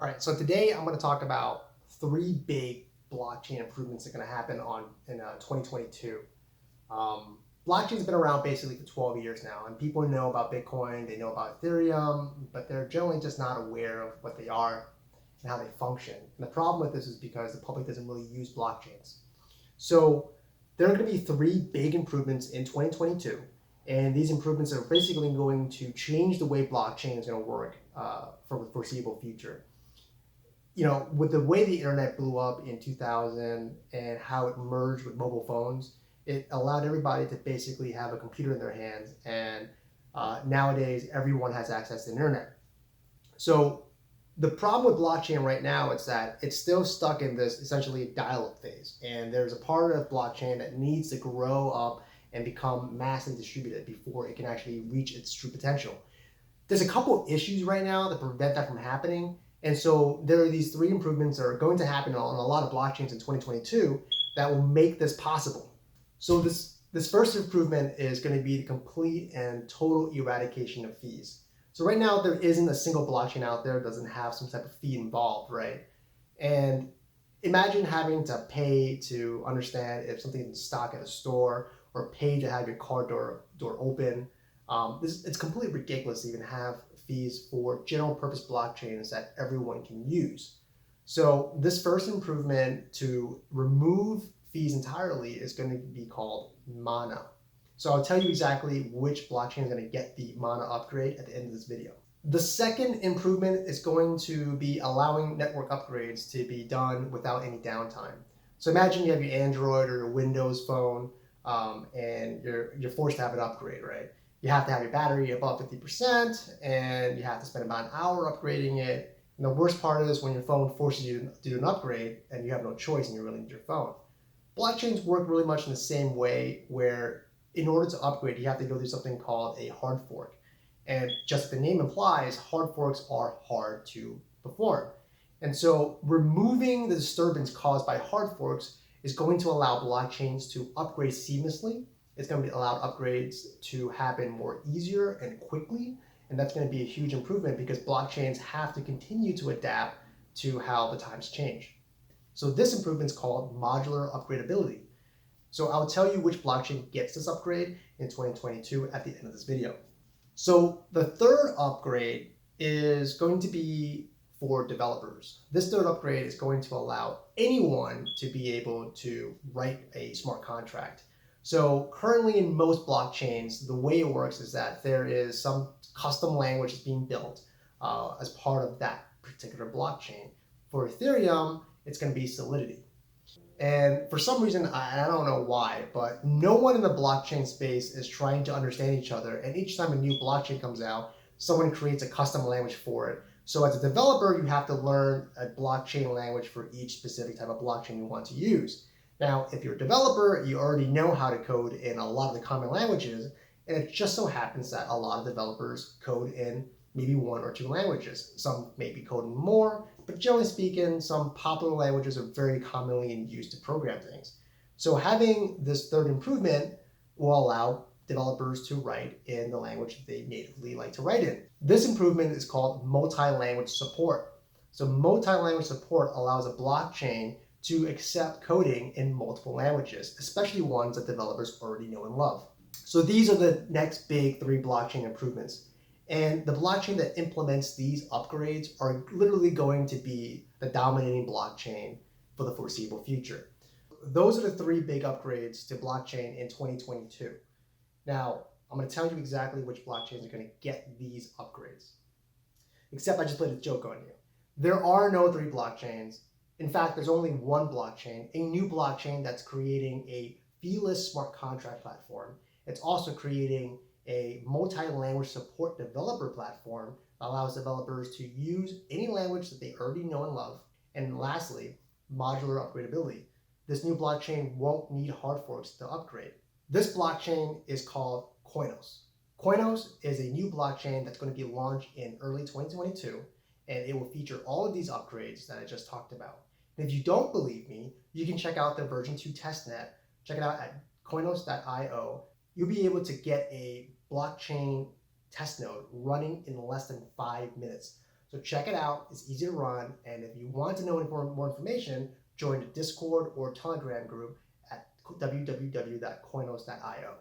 All right, so today I'm going to talk about three big blockchain improvements that are going to happen in 2022. Blockchain's been around basically for 12 years now, and people know about Bitcoin, they know about Ethereum, but they're generally just not aware of what they are and how they function. And the problem with this is because the public doesn't really use blockchains. So there are going to be three big improvements in 2022, and these improvements are basically going to change the way blockchain is going to work for the foreseeable future. With the way the internet blew up in 2000 and how it merged with mobile phones, it allowed everybody to basically have a computer in their hands. And nowadays, everyone has access to the internet. So the problem with blockchain right now is that it's still stuck in this essentially dial-up phase. And there's a part of blockchain that needs to grow up and become massively distributed before it can actually reach its true potential. There's a couple of issues right now that prevent that from happening. And so there are these three improvements that are going to happen on a lot of blockchains in 2022 that will make this possible. So this first improvement is going to be the complete and total eradication of fees. So right now there isn't a single blockchain out there that doesn't have some type of fee involved, right? And imagine having to pay to understand if something's in stock at a store or pay to have your car door open. It's completely ridiculous to even have fees for general purpose blockchains that everyone can use. So this first improvement to remove fees entirely is going to be called Mana. So I'll tell you exactly which blockchain is going to get the Mana upgrade at the end of this video. The second improvement is going to be allowing network upgrades to be done without any downtime. So imagine you have your Android or your Windows phone, and you're forced to have an upgrade, right? You have to have your battery above 50%, and you have to spend about an hour upgrading it. And the worst part is when your phone forces you to do an upgrade and you have no choice and you really need your phone. Blockchains work really much in the same way, where in order to upgrade, you have to go through something called a hard fork. And just as the name implies, hard forks are hard to perform. And so removing the disturbance caused by hard forks is going to allow blockchains to upgrade seamlessly. It's going to allow upgrades to happen more easier and quickly. And that's going to be a huge improvement because blockchains have to continue to adapt to how the times change. So this improvement is called modular upgradability. So I'll tell you which blockchain gets this upgrade in 2022 at the end of this video. So the third upgrade is going to be for developers. This third upgrade is going to allow anyone to be able to write a smart contract. So currently in most blockchains, the way it works is that there is some custom language that's being built as part of that particular blockchain. For Ethereum, it's going to be Solidity. And for some reason, I don't know why, but no one in the blockchain space is trying to understand each other. And each time a new blockchain comes out, someone creates a custom language for it. So as a developer, you have to learn a blockchain language for each specific type of blockchain you want to use. Now, if you're a developer, you already know how to code in a lot of the common languages, and it just so happens that a lot of developers code in maybe one or two languages. Some may be coding more, but generally speaking, some popular languages are very commonly used to program things. So having this third improvement will allow developers to write in the language they natively like to write in. This improvement is called multi-language support. So multi-language support allows a blockchain to accept coding in multiple languages, especially ones that developers already know and love. So these are the next big three blockchain improvements. And the blockchain that implements these upgrades are literally going to be the dominating blockchain for the foreseeable future. Those are the three big upgrades to blockchain in 2022. Now, I'm going to tell you exactly which blockchains are going to get these upgrades. Except I just played a joke on you. There are no three blockchains. In fact, there's only one blockchain, a new blockchain that's creating a fee-less smart contract platform. It's also creating a multi-language support developer platform that allows developers to use any language that they already know and love. And lastly, modular upgradability. This new blockchain won't need hard forks to upgrade. This blockchain is called Koinos. Koinos is a new blockchain that's going to be launched in early 2022, and it will feature all of these upgrades that I just talked about. And if you don't believe me, you can check out the version 2 testnet. Check it out at koinos.io. You'll be able to get a blockchain test node running in less than 5 minutes. So check it out. It's easy to run. And if you want to know more information, join the Discord or Telegram group at www.coinos.io.